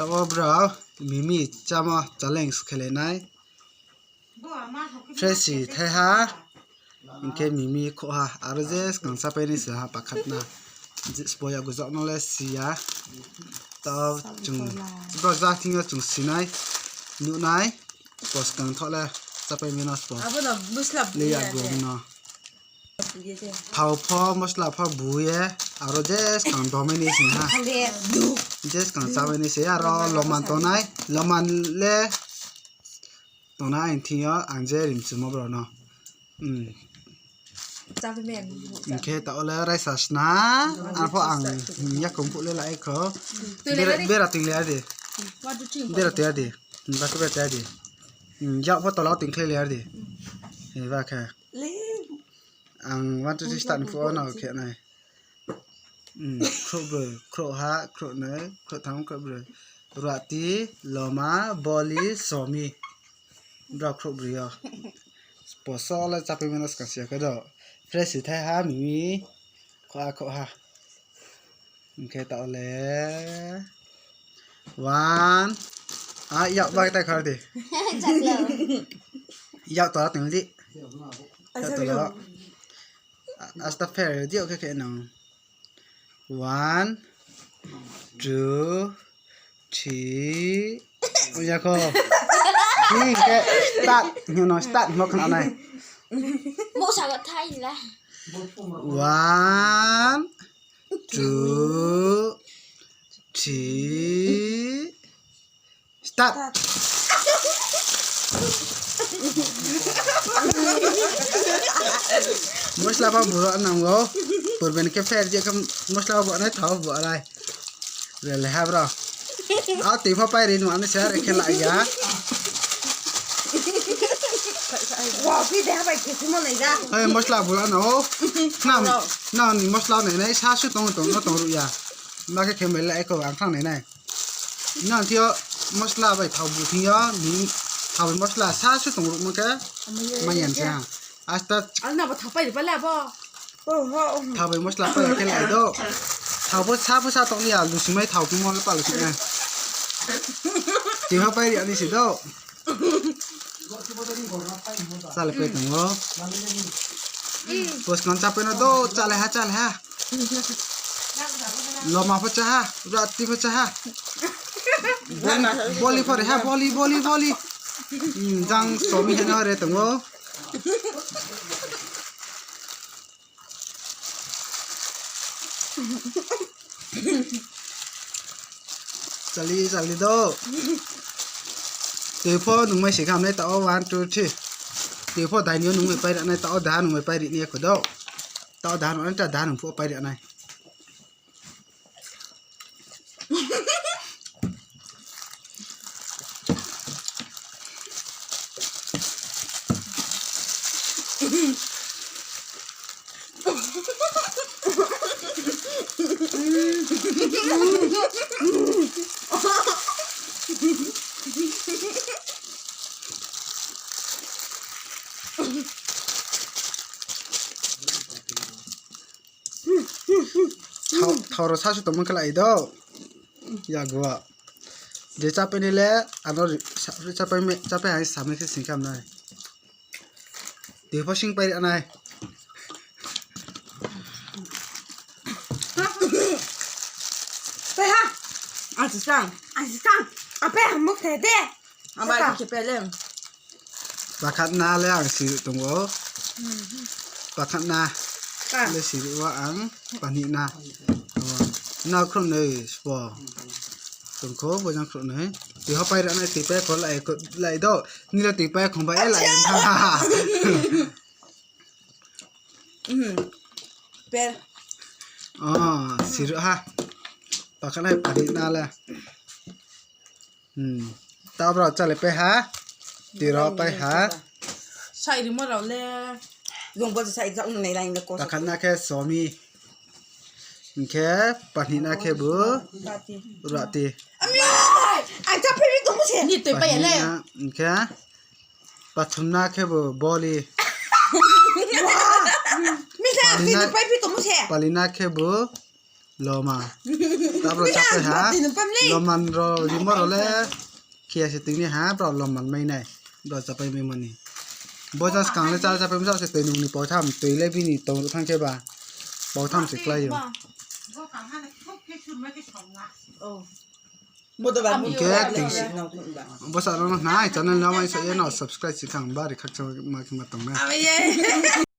ตัวบรามีจามาจะเล่งสเคเลนัยเฟรชไทยฮะอินเคมีข้อฮะอาร์เจสกันซาเปนิสฮะปักขัดนะสปอยกุจักนอเลสียตัวจุงบราจากทิ้งจุงสีนัยนูนัยปอสกันทอเลซาเปมินัสปอเลียกงนะเผาพอมัสลาพอบุยอาร์เจสกันดอมินิสิฮะเจสกันซาเปนิสยารอลมันตัวไหนลมันเล่ตัวไหนที่อ่ะอันเจริมสมบูรณ์นะจ้าเป็นแม่โอเคแต่เอาเลยไรสัชนะอันพออังยักษ์คงพูดเลยละไอ้เขาเบรติงเลยดิเบรติงดิบัสเบรติงดิยักษ์พอตัวเราติงเคลียร์ดิเห็นว่าแค่อังวันที่สตาร์ทฟัวน่ะโอเคไหนครบเลยครบฮะครบเนยครบทั้งครบเลยรัติลมาบอลีสอมีเราครบเลยอ่ะปอสอแล้วจะไปมันสกัดเสียก็ได้เฟรชไทยฮะมีข้อข้อฮะโอเคต่อเลยวันอยากไปแต่เขาดิอยากตัวถึงดิอยากตัวแล้วอัสตัฟเฟอร์ดิโอเคน้อง one two three อยากก็นี่แค่สตาร์ทเงี้ยน้องสตาร์ทมาขนาดไหนโมสาวไทยละ one two three start มัสลาบะบุระนังโง่เปิดเป็นแค่แฟร์เจ้าก็มัสลาบะนั่นท้าวบะอะไรเรื่องอะไรฮะบรอเอาตีพ่อไปเรียนวันนี้เสียแค่ละยาว้าวพี่เดี๋ยวไปเก็บที่มันเลยจ้ะเฮ้ยมัสลาบุระเนาะน้ำมัสลาไหนชาชุดตรงรู้ยามาแค่เข็มเลยไอ้ก็วางข้างไหนนั่นที่มัสลาไปท้าวบุที่อ่ะนี่ท้าวมัสลาชาชุดตรงรู้มั้งแค่ไม่ยันใช่ไหมอันนั้นไปทับไปหรือเปล่าพ่อโอ้โหท้าวไปมัสลาไปแค่ไหนโดท้าวผู้ชาตรงนี้อ่ะรู้สึกไม่ท้าวพี่มองหรือเปล่ารู้สึกไงตีพ่อไปเรียนนี่สิโดSale pe tengok. Bos kan capek na do, cale ha. Loma pecah ha, rati pecah ha. Boli pare ha, boli. Jang somi hena re tengok. Cali do. Từ phô nung mấy sĩ khám này tao one two three từ phô đại nhiều nung mấy bay này tao đá nung mấy bay đi nè của đâu tao đá nó trả đá nung phô bay đi này thao rồi sao cho tụi mình cái này đâu, ya gua, để chắp bên này lẽ, anh nói chắp bên hay sắm cái sinh cam này, để phát sinh bay anh này,ไปฮะอันที่สองเอาไปหามุกเทเด้เอาไปเก็บไปเลยปากขัดนาเลยอ่ะสิตรงว่าปากขัดนาเลยสิว่าอังปานินานาครุ่นเลยสปอตรงโค้บยังครุ่นเลยเดี๋ยวเขาไปแล้วในตีแป้คนไหลโดนี่เราตีแป้ของไปไหลท่าเป็นอ๋อสิรุฮะปากขัดให้ปานินาเลยตาเราจะเลยไปหาตีเราไปหาใช่หรือไม่เราเล่ลงก็จะใส่จังในไรนะก็ปากขัดนาแค่สามีแค่ปานินาแค่บุรัติอันจะไปตรงนี้นี่ตัวไปอะไรแค่ปัทมนาแค่บุบอลีไม่ใช่พี่ตัวไปพี่ตรงนี้ปาลินาแค่บุ lo mà ta bro chắp đây hả lo man rồi đi mất rồi lẽ kia sẽ tính đi hả bro lo man mấy này bro chắp đây mấy mình bố cha càng lên cha chắp bên sau sẽ tới nung đi bảo tham tới lấy pin đi tàu thang chơi bà bảo tham sẽ lấy rồi ok tính bố sợ nó nãy cho nên nó mới sẽ nó subscribe chỉ càng ba để khách cho mà tổng này